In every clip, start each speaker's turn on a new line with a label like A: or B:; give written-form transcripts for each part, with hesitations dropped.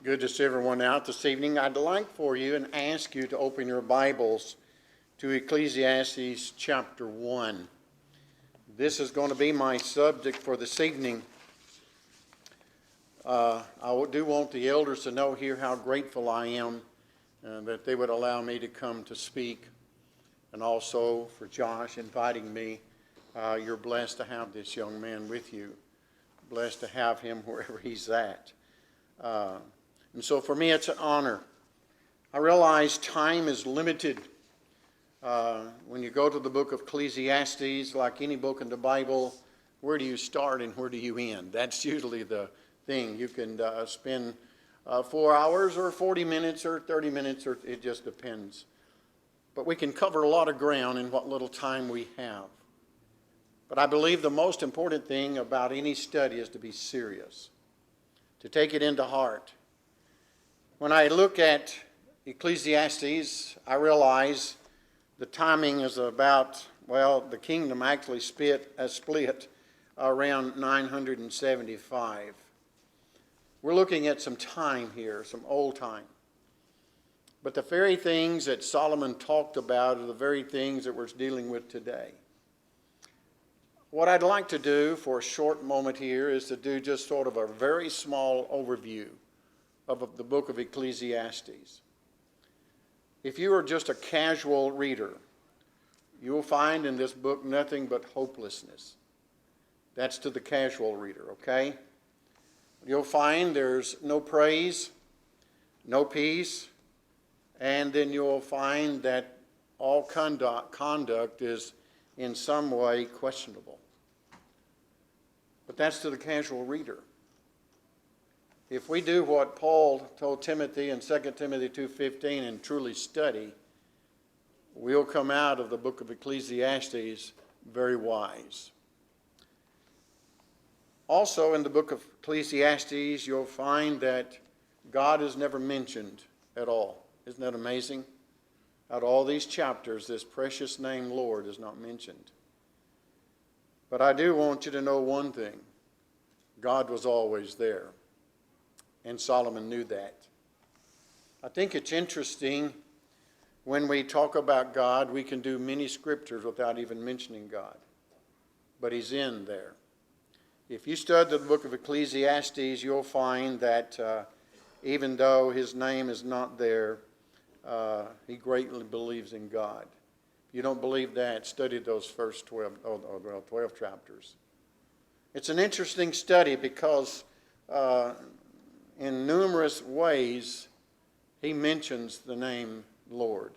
A: Good to see everyone out this evening. I'd like for you and ask you to open your Bibles to Ecclesiastes chapter 1. This is going to be my subject for this evening. I do want the elders to know here how grateful I am that they would allow me to come to speak. And also for Josh inviting me. You're blessed to have this young man with you. Blessed to have him wherever he's at. And so for me, it's an honor. I realize time is limited. When you go to the book of Ecclesiastes, like any book in the Bible, where do you start and where do you end? That's usually the thing. You can spend 4 hours or 40 minutes or 30 minutes, or it just depends. But we can cover a lot of ground in what little time we have. But I believe the most important thing about any study is to be serious, to take it into heart. When I look at Ecclesiastes, I realize the timing is about, the kingdom actually split around 975. We're looking at some time here, some old time. But the very things that Solomon talked about are the very things that we're dealing with today. What I'd like to do for a short moment here is to do just sort of a very small overview of the book of Ecclesiastes. If you are just a casual reader, you will find in this book nothing but hopelessness. That's to the casual reader, okay? You'll find there's no praise, no peace, and then you'll find that all conduct is in some way questionable. But that's to the casual reader. If we do what Paul told Timothy in 2 Timothy 2:15 and truly study, we'll come out of the book of Ecclesiastes very wise. Also in the book of Ecclesiastes, you'll find that God is never mentioned at all. Isn't that amazing? Out of all these chapters, this precious name Lord is not mentioned. But I do want you to know one thing. God was always there. And Solomon knew that. I think it's interesting when we talk about God, we can do many scriptures without even mentioning God. But he's in there. If you study the book of Ecclesiastes, you'll find that even though his name is not there, he greatly believes in God. If you don't believe that, study those first 12 chapters. It's an interesting study because in numerous ways, he mentions the name Lord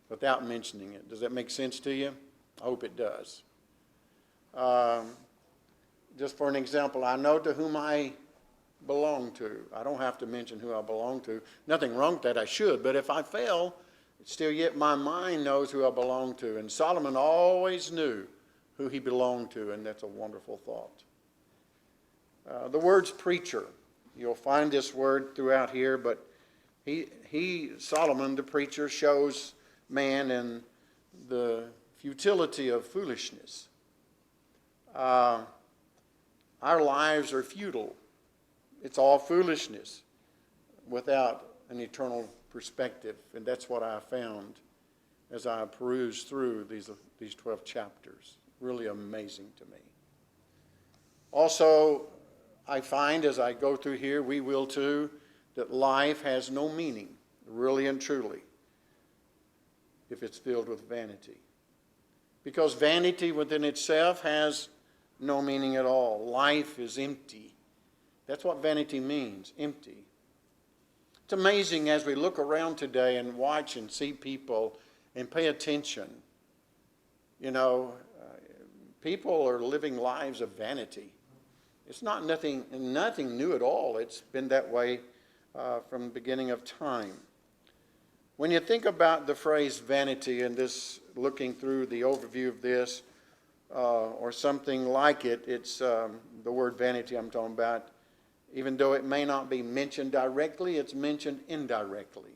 A: without mentioning it. Does that make sense to you? I hope it does. Just for an example, I know to whom I belong to. I don't have to mention who I belong to. Nothing wrong with that, I should. But if I fail, still yet my mind knows who I belong to. And Solomon always knew who he belonged to, and that's a wonderful thought. The word's preacher. You'll find this word throughout here, but Solomon, the preacher, shows man in the futility of foolishness. Our lives are futile. It's all foolishness without an eternal perspective, and that's what I found as I perused through these 12 chapters. Really amazing to me. Also, I find as I go through here, we will too, that life has no meaning, really and truly, if it's filled with vanity. Because vanity within itself has no meaning at all. Life is empty. That's what vanity means, empty. It's amazing as we look around today and watch and see people and pay attention. People are living lives of vanity. It's nothing new at all. It's been that way from the beginning of time. When you think about the phrase vanity and this, looking through the overview of this, or something like it, it's the word vanity I'm talking about. Even though it may not be mentioned directly, it's mentioned indirectly.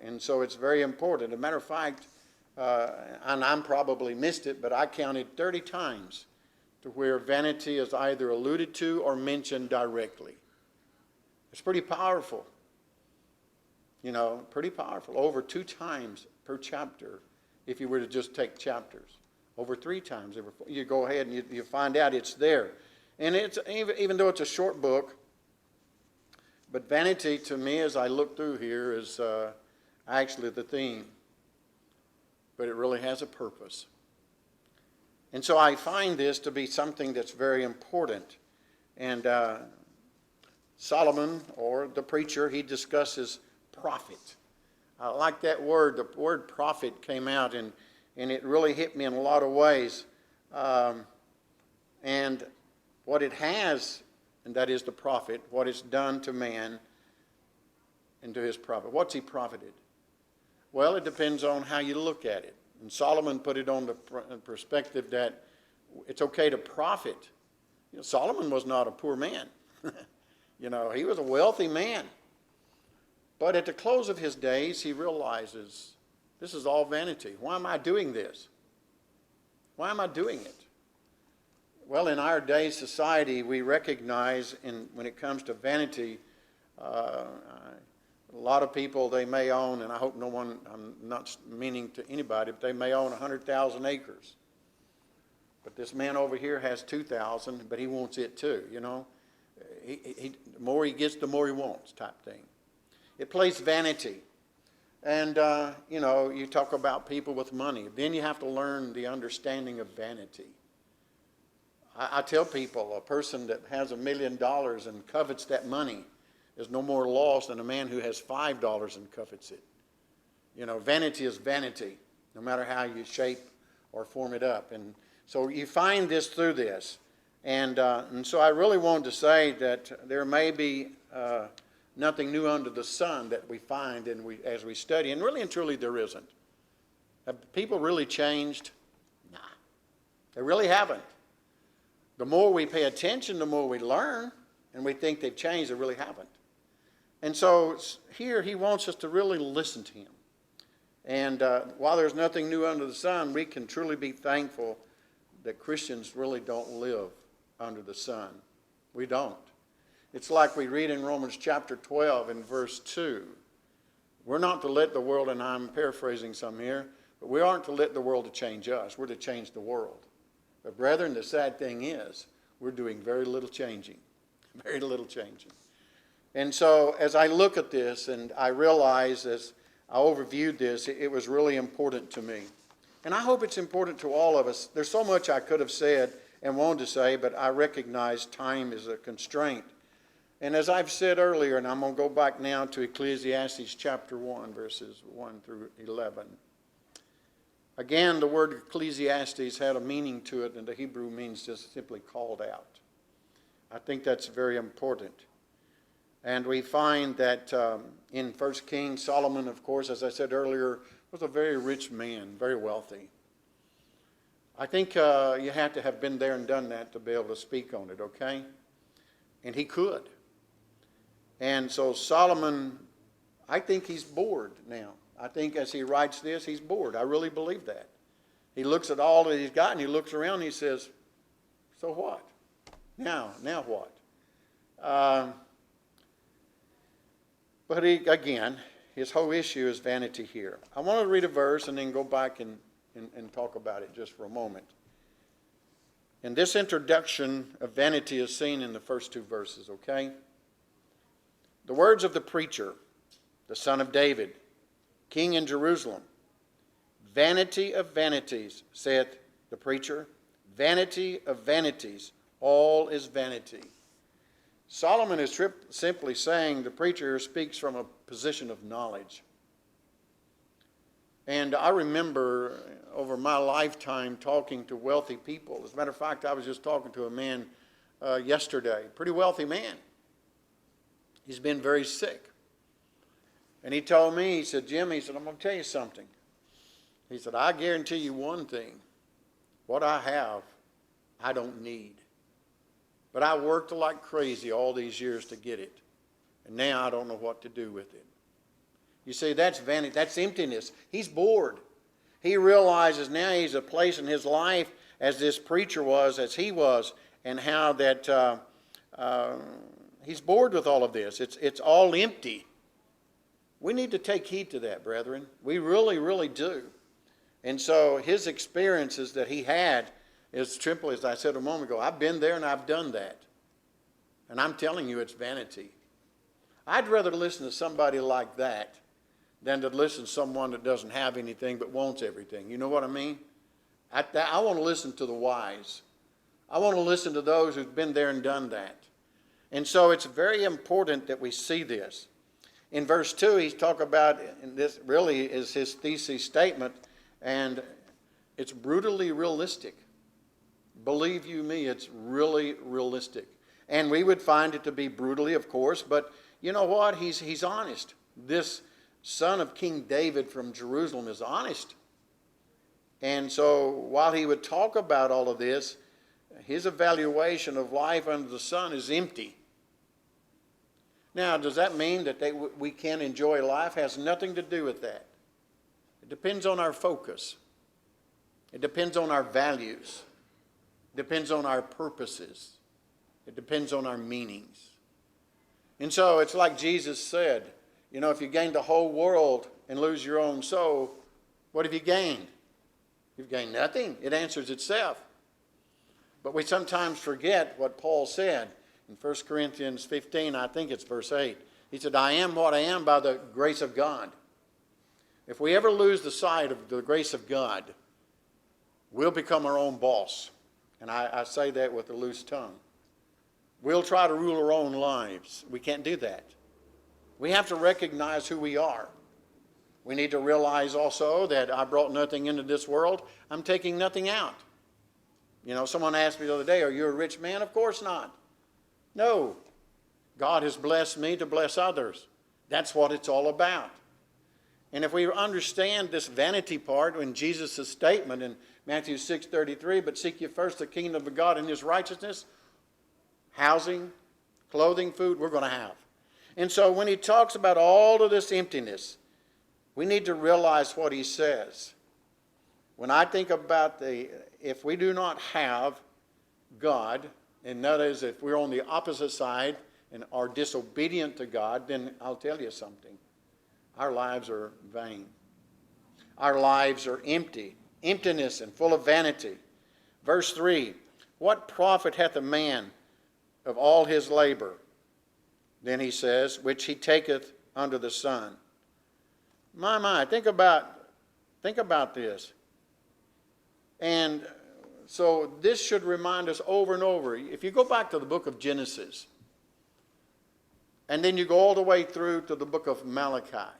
A: And so it's very important. As a matter of fact, and I probably missed it, but I counted 30 times to where vanity is either alluded to or mentioned directly. It's pretty powerful. You know, pretty powerful. Over 2 times per chapter, if you were to just take chapters. Over 3 times. You go ahead and you find out it's there. And it's even though it's a short book, but vanity to me as I look through here is actually the theme. But it really has a purpose. And so I find this to be something that's very important. And Solomon, or the preacher, he discusses profit. I like that word. The word profit came out, and it really hit me in a lot of ways. And what it has, and that is the profit, what it's done to man and to his profit. What's he profited? Well, it depends on how you look at it. And Solomon put it on the perspective that it's okay to profit. You know, Solomon was not a poor man. You know, he was a wealthy man. But at the close of his days, he realizes this is all vanity. Why am I doing this? Why am I doing it? Well, in our day's society, we recognize when it comes to vanity, a lot of people, they may own, and I hope no one, I'm not meaning to anybody, but they may own 100,000 acres. But this man over here has 2,000, but he wants it too, you know. The more he gets, the more he wants type thing. It plays vanity. And, you know, you talk about people with money. Then you have to learn the understanding of vanity. I tell people a person that has $1 million and covets that money is no more lost than a man who has $5 and covets it. You know, vanity is vanity, no matter how you shape or form it up. And so you find this through this. And so I really wanted to say that there may be nothing new under the sun that we find as we study. And really and truly there isn't. Have people really changed? Nah. They really haven't. The more we pay attention, the more we learn, and we think they've changed, they really haven't. And so here he wants us to really listen to him. And while there's nothing new under the sun, we can truly be thankful that Christians really don't live under the sun. We don't. It's like we read in Romans chapter 12 and verse 2. We're not to let the world, and I'm paraphrasing some here, but we aren't to let the world to change us. We're to change the world. But brethren, the sad thing is, we're doing very little changing. Very little changing. And so as I look at this and I realize as I overviewed this, it was really important to me. And I hope it's important to all of us. There's so much I could have said and wanted to say, but I recognize time is a constraint. And as I've said earlier, and I'm going to go back now to Ecclesiastes chapter 1, verses 1 through 11. Again, the word Ecclesiastes had a meaning to it, and the Hebrew means just simply called out. I think that's very important. And we find that in 1 Kings, Solomon, of course, as I said earlier, was a very rich man, very wealthy. I think you have to have been there and done that to be able to speak on it, okay? And he could. And so Solomon, I think he's bored now. I think as he writes this, he's bored. I really believe that. He looks at all that he's got and he looks around and he says, so what? Now what? But again, his whole issue is vanity here. I want to read a verse and then go back and talk about it just for a moment. And this introduction of vanity is seen in the first 2 verses, okay? The words of the preacher, the son of David, king in Jerusalem. Vanity of vanities, saith the preacher. Vanity of vanities, all is vanity. Solomon is simply saying, the preacher speaks from a position of knowledge. And I remember over my lifetime talking to wealthy people. As a matter of fact, I was just talking to a man yesterday, pretty wealthy man. He's been very sick. And he told me, he said, Jim, he said, I'm going to tell you something. He said, I guarantee you one thing. What I have, I don't need. But I worked like crazy all these years to get it. And now I don't know what to do with it. You see, that's vanity. That's emptiness. He's bored. He realizes now he's a place in his life as this preacher was, as he was, and how that He's bored with all of this. It's all empty. We need to take heed to that, brethren. We really, really do. And so his experiences that he had is simply, as I said a moment ago, I've been there and I've done that. And I'm telling you, it's vanity. I'd rather listen to somebody like that than to listen to someone that doesn't have anything but wants everything. You know what I mean? I want to listen to the wise. I want to listen to those who've been there and done that. And so it's very important that we see this. In verse 2, he's talking about, and this really is his thesis statement, and it's brutally realistic. Believe you me, it's really realistic. And we would find it to be brutally, of course, but you know what? He's honest. This son of King David from Jerusalem is honest. And so while he would talk about all of this, his evaluation of life under the sun is empty. Now, does that mean that we can't enjoy life? It has nothing to do with that. It depends on our focus. It depends on our values. It depends on our purposes. It depends on our meanings. And so it's like Jesus said, you know, if you gain the whole world and lose your own soul, what have you gained? You've gained nothing. It answers itself. But we sometimes forget what Paul said in 1 Corinthians 15, I think it's verse 8. He said, I am what I am by the grace of God. If we ever lose the sight of the grace of God, we'll become our own boss. And I say that with a loose tongue. We'll try to rule our own lives. We can't do that. We have to recognize who we are. We need to realize also that I brought nothing into this world. I'm taking nothing out. You know, someone asked me the other day, are you a rich man? Of course not. No. God has blessed me to bless others. That's what it's all about. And if we understand this vanity part in Jesus' statement in Matthew 6:33, but seek ye first the kingdom of God and his righteousness, housing, clothing, food, we're going to have. And so when he talks about all of this emptiness, we need to realize what he says. When I think about if we do not have God, and that is if we're on the opposite side and are disobedient to God, then I'll tell you something. Our lives are vain. Our lives are empty, emptiness and full of vanity. Verse 3, what profit hath a man of all his labor? Then he says, which he taketh under the sun. My, think about this. And so this should remind us over and over. If you go back to the book of Genesis, and then you go all the way through to the book of Malachi,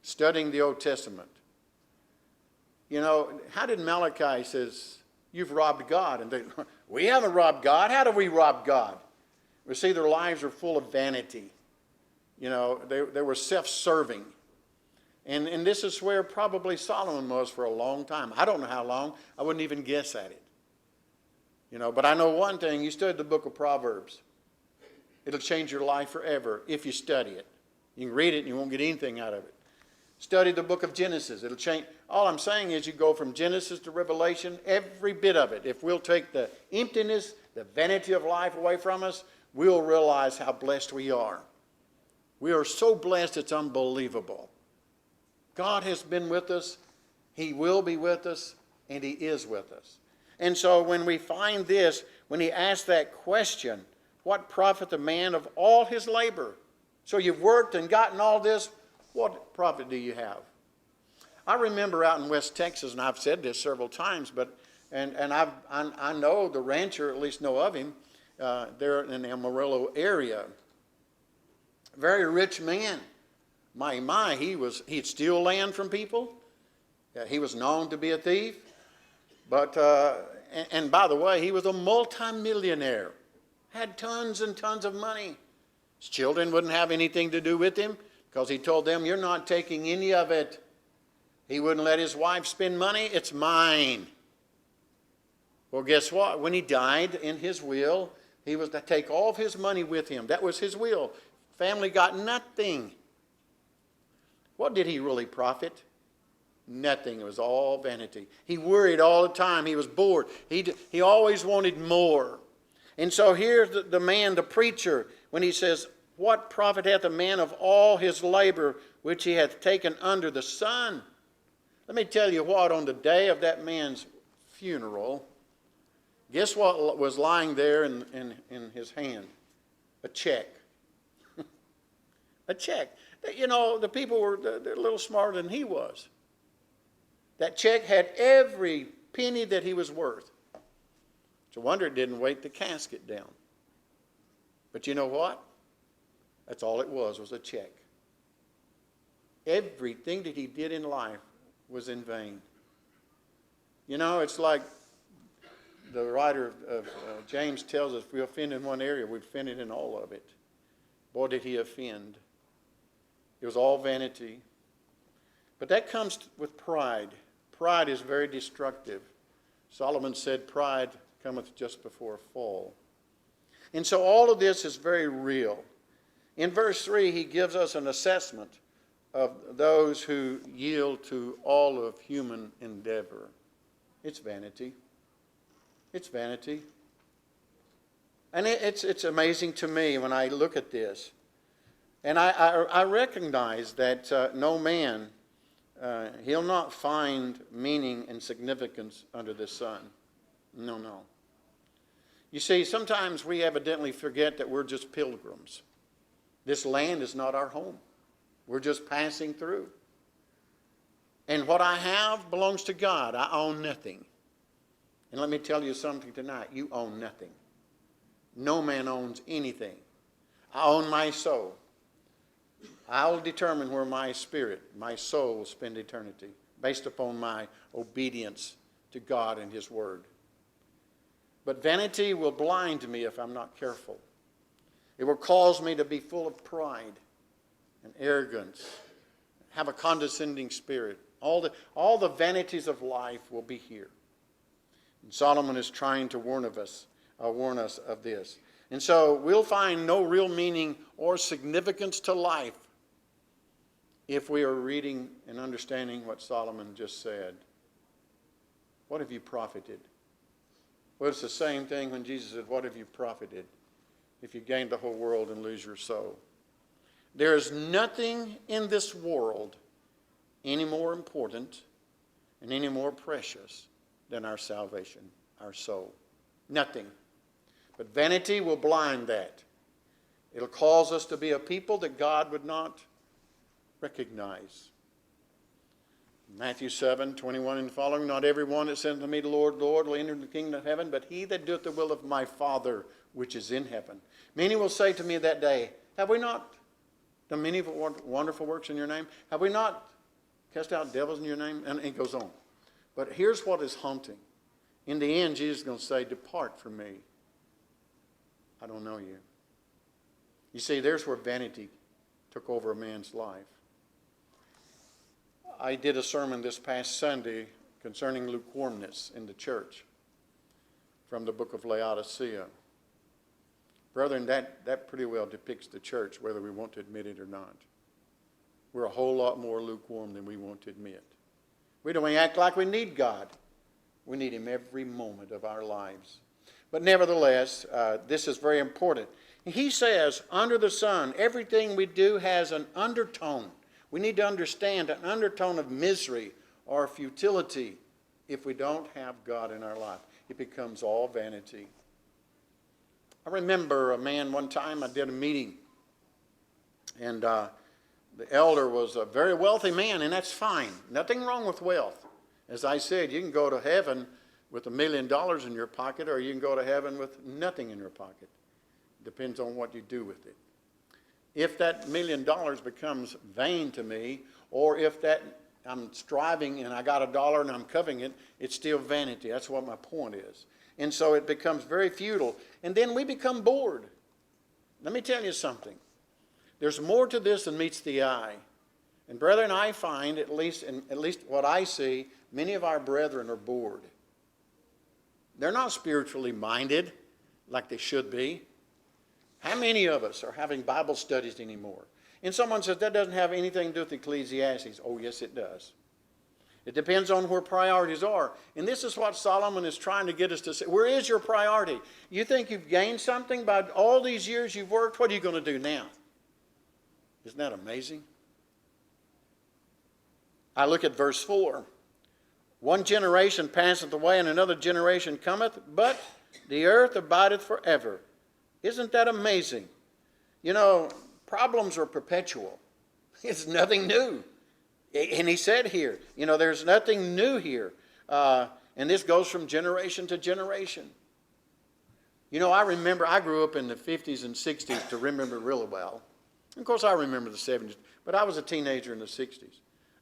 A: studying the Old Testament. You know, how did Malachi says, you've robbed God? And we haven't robbed God. How do we rob God? We see their lives are full of vanity. You know, they were self-serving. And this is where probably Solomon was for a long time. I don't know how long. I wouldn't even guess at it. You know, but I know one thing. You study the book of Proverbs. It'll change your life forever if you study it. You can read it and you won't get anything out of it. Study the book of Genesis. It'll change. All I'm saying is you go from Genesis to Revelation, every bit of it. If we'll take the emptiness, the vanity of life away from us, we'll realize how blessed we are. We are so blessed it's unbelievable. God has been with us, he will be with us, and he is with us. And so when we find this, when he asks that question, what profit the man of all his labor? So you've worked and gotten all this, what profit do you have? I remember out in West Texas, and I've said this several times, but I know the rancher, at least know of him, there in the Amarillo area. Very rich man. He'd steal land from people. He was known to be a thief. But, and by the way, he was a multimillionaire. Had tons and tons of money. His children wouldn't have anything to do with him because he told them, you're not taking any of it. He wouldn't let his wife spend money. It's mine. Well, guess what? When he died, in his will, he was to take all of his money with him. That was his will. Family got nothing. What did he really profit? Nothing. It was all vanity. He worried all the time. He was bored. He always wanted more. And so here's the man, the preacher, when he says, what profit hath a man of all his labor which he hath taken under the sun? Let me tell you what, on the day of that man's funeral, guess what was lying there in his hand? A check. A check. You know, the people were they're a little smarter than he was. That check had every penny that he was worth. It's a wonder it didn't weight the casket down. But you know what? That's all it was a check. Everything that he did in life was in vain. You know, it's like the writer of James tells us, if we offend in one area, we offended in all of it. Boy, did he offend. It was all vanity. But that comes with pride. Pride is very destructive. Solomon said, pride cometh just before a fall. And so all of this is very real. In verse 3, he gives us an assessment of those who yield to all of human endeavor. It's vanity. It's vanity. And it's amazing to me when I look at this. And I recognize that no man, he'll not find meaning and significance under the sun. No. You see, sometimes we evidently forget that we're just pilgrims. This land is not our home. We're just passing through. And what I have belongs to God. I own nothing. And let me tell you something tonight. You own nothing. No man owns anything. I own my soul. I'll determine where my spirit, my soul will spend eternity based upon my obedience to God and His Word. But vanity will blind me if I'm not careful. It will cause me to be full of pride and arrogance, have a condescending spirit. All the vanities of life will be here. And Solomon is trying to warn us of this. And so we'll find no real meaning or significance to life if we are reading and understanding what Solomon just said. What have you profited? Well, it's the same thing when Jesus said, what have you profited if you gain the whole world and lose your soul? There is nothing in this world any more important and any more precious than our salvation, our soul. Nothing. But vanity will blind that. It'll cause us to be a people that God would not recognize. Matthew 7:21 and following, not every one that saith unto me, Lord, Lord, will enter the kingdom of heaven, but he that doeth the will of my Father which is in heaven. Many will say to me that day, have we not done many wonderful works in your name? Have we not cast out devils in your name? And it goes on. But here's what is haunting. In the end, Jesus is going to say, depart from me. I don't know you. You see, there's where vanity took over a man's life. I did a sermon this past Sunday concerning lukewarmness in the church from the book of Laodicea. Brethren, that pretty well depicts the church, whether we want to admit it or not. We're a whole lot more lukewarm than we want to admit. We don't act like we need God. We need Him every moment of our lives. But nevertheless, this is very important. He says, under the sun, everything we do has an undertone. We need to understand an undertone of misery or futility if we don't have God in our life. It becomes all vanity. I remember a man one time, I did a meeting, and the elder was a very wealthy man, and that's fine. Nothing wrong with wealth. As I said, you can go to heaven with $1 million in your pocket, or you can go to heaven with nothing in your pocket. Depends on what you do with it. If that $1 million becomes vain to me, or if that I'm striving and I got $1 and I'm coveting it, it's still vanity. That's what my point is. And so it becomes very futile. And then we become bored. Let me tell you something. There's more to this than meets the eye. And brethren, I find, at least what I see, many of our brethren are bored. They're not spiritually minded like they should be. How many of us are having Bible studies anymore? And someone says, that doesn't have anything to do with Ecclesiastes. Oh, yes, it does. It depends on where priorities are. And this is what Solomon is trying to get us to say. Where is your priority? You think you've gained something by all these years you've worked? What are you going to do now? Isn't that amazing? I look at verse 4. One generation passeth away, and another generation cometh, but the earth abideth forever. Isn't that amazing? You know, problems are perpetual. It's nothing new. And he said here, you know, there's nothing new here. And this goes from generation to generation. You know, I remember, I grew up in the 50s and 60s to remember really well. Of course, I remember the 70s, but I was a teenager in the 60s.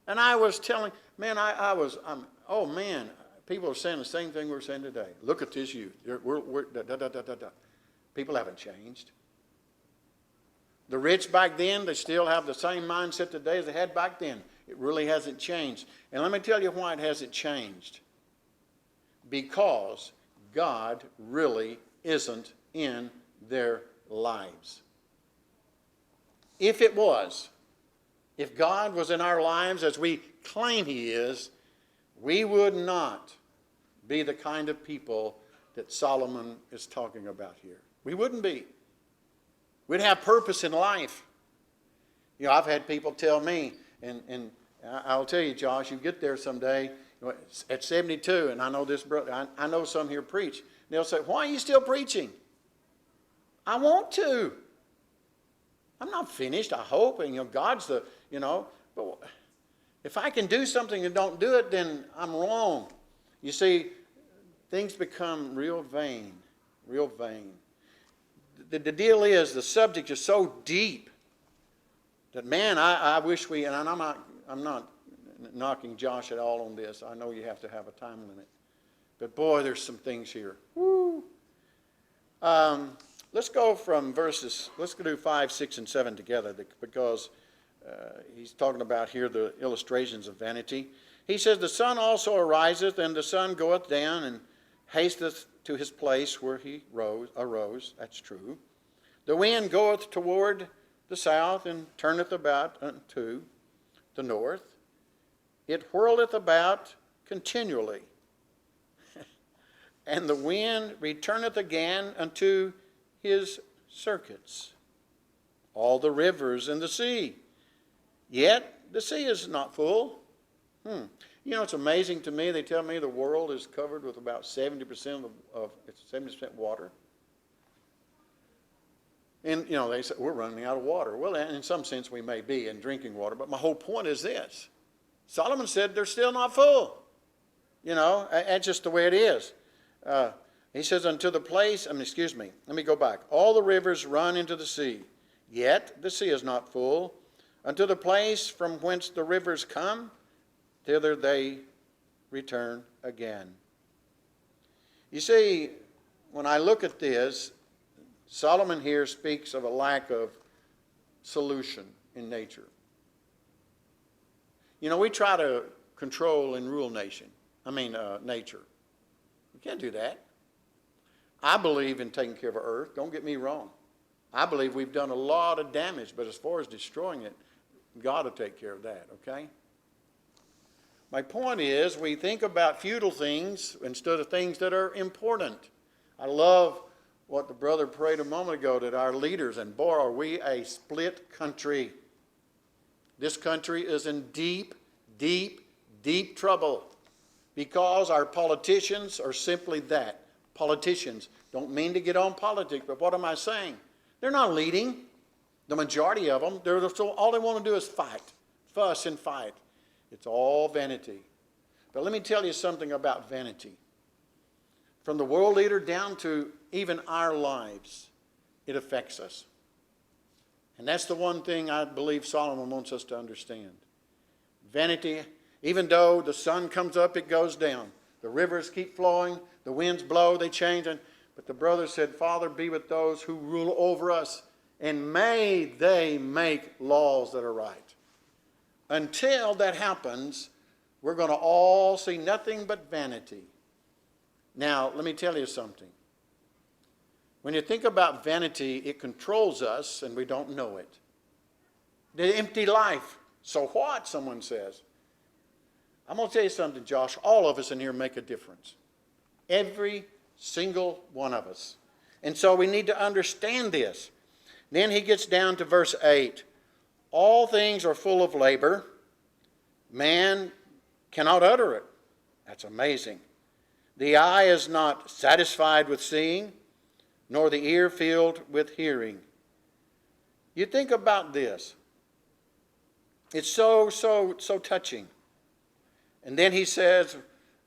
A: And I was telling, man, oh man, people are saying the same thing we're saying today. Look at this youth. People haven't changed. The rich back then, they still have the same mindset today as they had back then. It really hasn't changed. And let me tell you why it hasn't changed. Because God really isn't in their lives. If it was, if God was in our lives as we claim He is, we would not be the kind of people that Solomon is talking about here. We wouldn't be. We'd have purpose in life. You know, I've had people tell me, and I'll tell you, Josh, you get there someday, at 72, and I know this brother, I know some here preach. They'll say, why are you still preaching? I want to. I'm not finished, I hope, and God's the, but if I can do something and don't do it, then I'm wrong. You see, things become real vain, real vain. The deal is, the subject is so deep that, man, I wish we, and I'm not knocking Josh at all on this. I know you have to have a time limit. But boy, there's some things here. Woo. Let's go from verses, let's do 5, 6, and 7 together, because he's talking about here the illustrations of vanity. He says, the sun also ariseth, and the sun goeth down, and hasteth to his place where he arose. That's true. The wind goeth toward the south, and turneth about unto the north. It whirleth about continually. And the wind returneth again unto his circuits. All the rivers in the sea. Yet the sea is not full. You know, it's amazing to me. They tell me the world is covered with about 70% of it's 70% water. And, they say, we're running out of water. Well, in some sense we may be in drinking water, but my whole point is this. Solomon said they're still not full. That's just the way it is. He says, unto the place, let me go back. All the rivers run into the sea, yet the sea is not full. Unto the place from whence the rivers come, thither they return again. You see, when I look at this, Solomon here speaks of a lack of solution in nature. We try to control and rule nature. You can't do that. I believe in taking care of our earth. Don't get me wrong. I believe we've done a lot of damage, but as far as destroying it, God will take care of that, okay? My point is, we think about futile things instead of things that are important. I love what the brother prayed a moment ago, that our leaders, and boy, are we a split country. This country is in deep, deep, deep trouble because our politicians are simply that. Politicians. Don't mean to get on politics, but what am I saying? They're not leading. The majority of them, all they want to do is fight, fuss and fight. It's all vanity. But let me tell you something about vanity. From the world leader down to even our lives, it affects us. And that's the one thing I believe Solomon wants us to understand. Vanity, even though the sun comes up, it goes down. The rivers keep flowing, the winds blow, they change. But the brother said, Father, be with those who rule over us, and may they make laws that are right. Until that happens, we're going to all see nothing but vanity. Now, let me tell you something. When you think about vanity, it controls us and we don't know it. The empty life. So what, someone says. I'm going to tell you something, Josh. All of us in here make a difference. Every single one of us. And so we need to understand this. Then he gets down to verse 8. All things are full of labor. Man cannot utter it. That's amazing. The eye is not satisfied with seeing, nor the ear filled with hearing. You think about this. It's so touching. And then he says,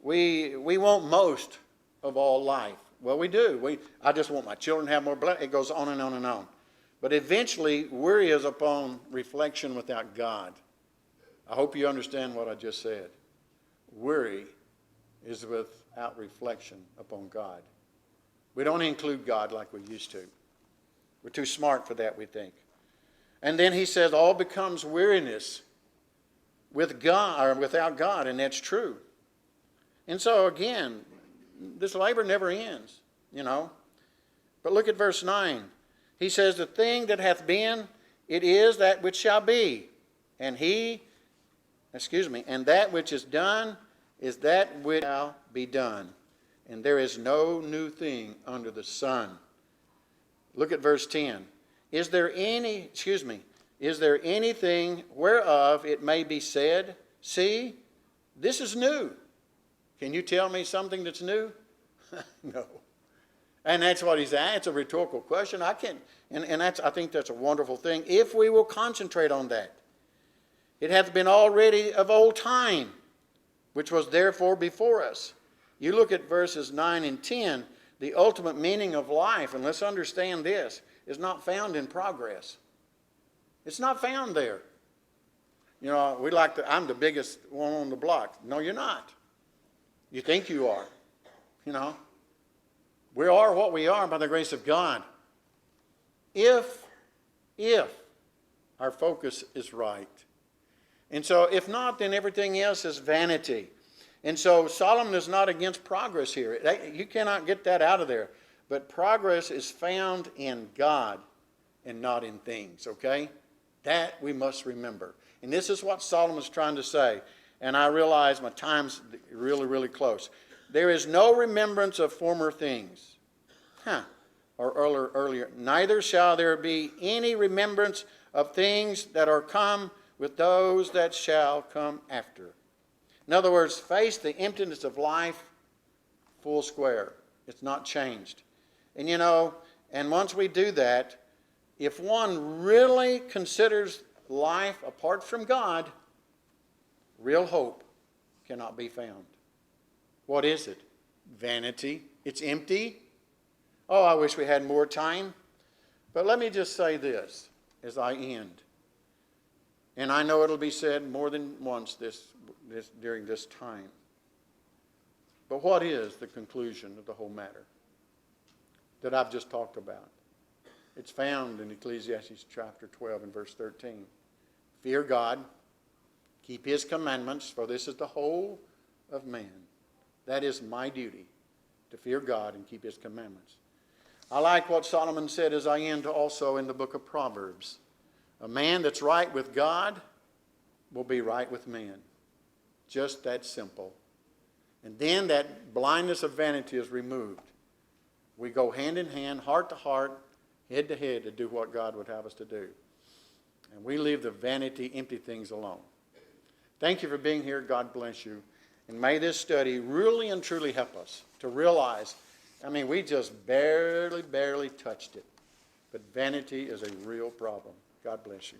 A: we want most of all life. Well, we do. I just want my children to have more blood. It goes on and on and on. But eventually, worry is upon reflection without God. I hope you understand what I just said. Worry is without reflection upon God. We don't include God like we used to. We're too smart for that, we think. And then he says, all becomes weariness with God or without God, and that's true. And so again, this labor never ends, you know. But look at verse 9. He says, the thing that hath been, it is that which shall be. And that which is done is that which shall be done. And there is no new thing under the sun. Look at verse 10. Is there anything whereof it may be said, see, this is new? Can you tell me something that's new? No. And that's what he's at. It's a rhetorical question. I think that's a wonderful thing if we will concentrate on that. It hath been already of old time, which was therefore before us. You look at verses 9 and 10, the ultimate meaning of life, and let's understand this, is not found in progress. It's not found there. You know, I'm the biggest one on the block. No, you're not. You think you are. You know, we are what we are by the grace of God. If our focus is right. And so if not, then everything else is vanity. And so Solomon is not against progress here. You cannot get that out of there. But progress is found in God and not in things, okay? That we must remember. And this is what Solomon's trying to say. And I realize my time's really, really close. There is no remembrance of former things. Or earlier. Neither shall there be any remembrance of things that are come with those that shall come after. In other words, face the emptiness of life full square. It's not changed. And you know, and once we do that, if one really considers life apart from God, real hope cannot be found. What is it? Vanity. It's empty. Oh, I wish we had more time. But let me just say this as I end. And I know it'll be said more than once during this time. But what is the conclusion of the whole matter that I've just talked about? It's found in Ecclesiastes chapter 12 and verse 13. Fear God, keep his commandments, for this is the whole of man. That is my duty, to fear God and keep his commandments. I like what Solomon said as I end also in the book of Proverbs. A man that's right with God will be right with man. Just that simple. And then that blindness of vanity is removed. We go hand in hand, heart to heart, head to head to do what God would have us to do. And we leave the vanity, empty things alone. Thank you for being here. God bless you. And may this study really and truly help us to realize, we just barely touched it. But vanity is a real problem. God bless you.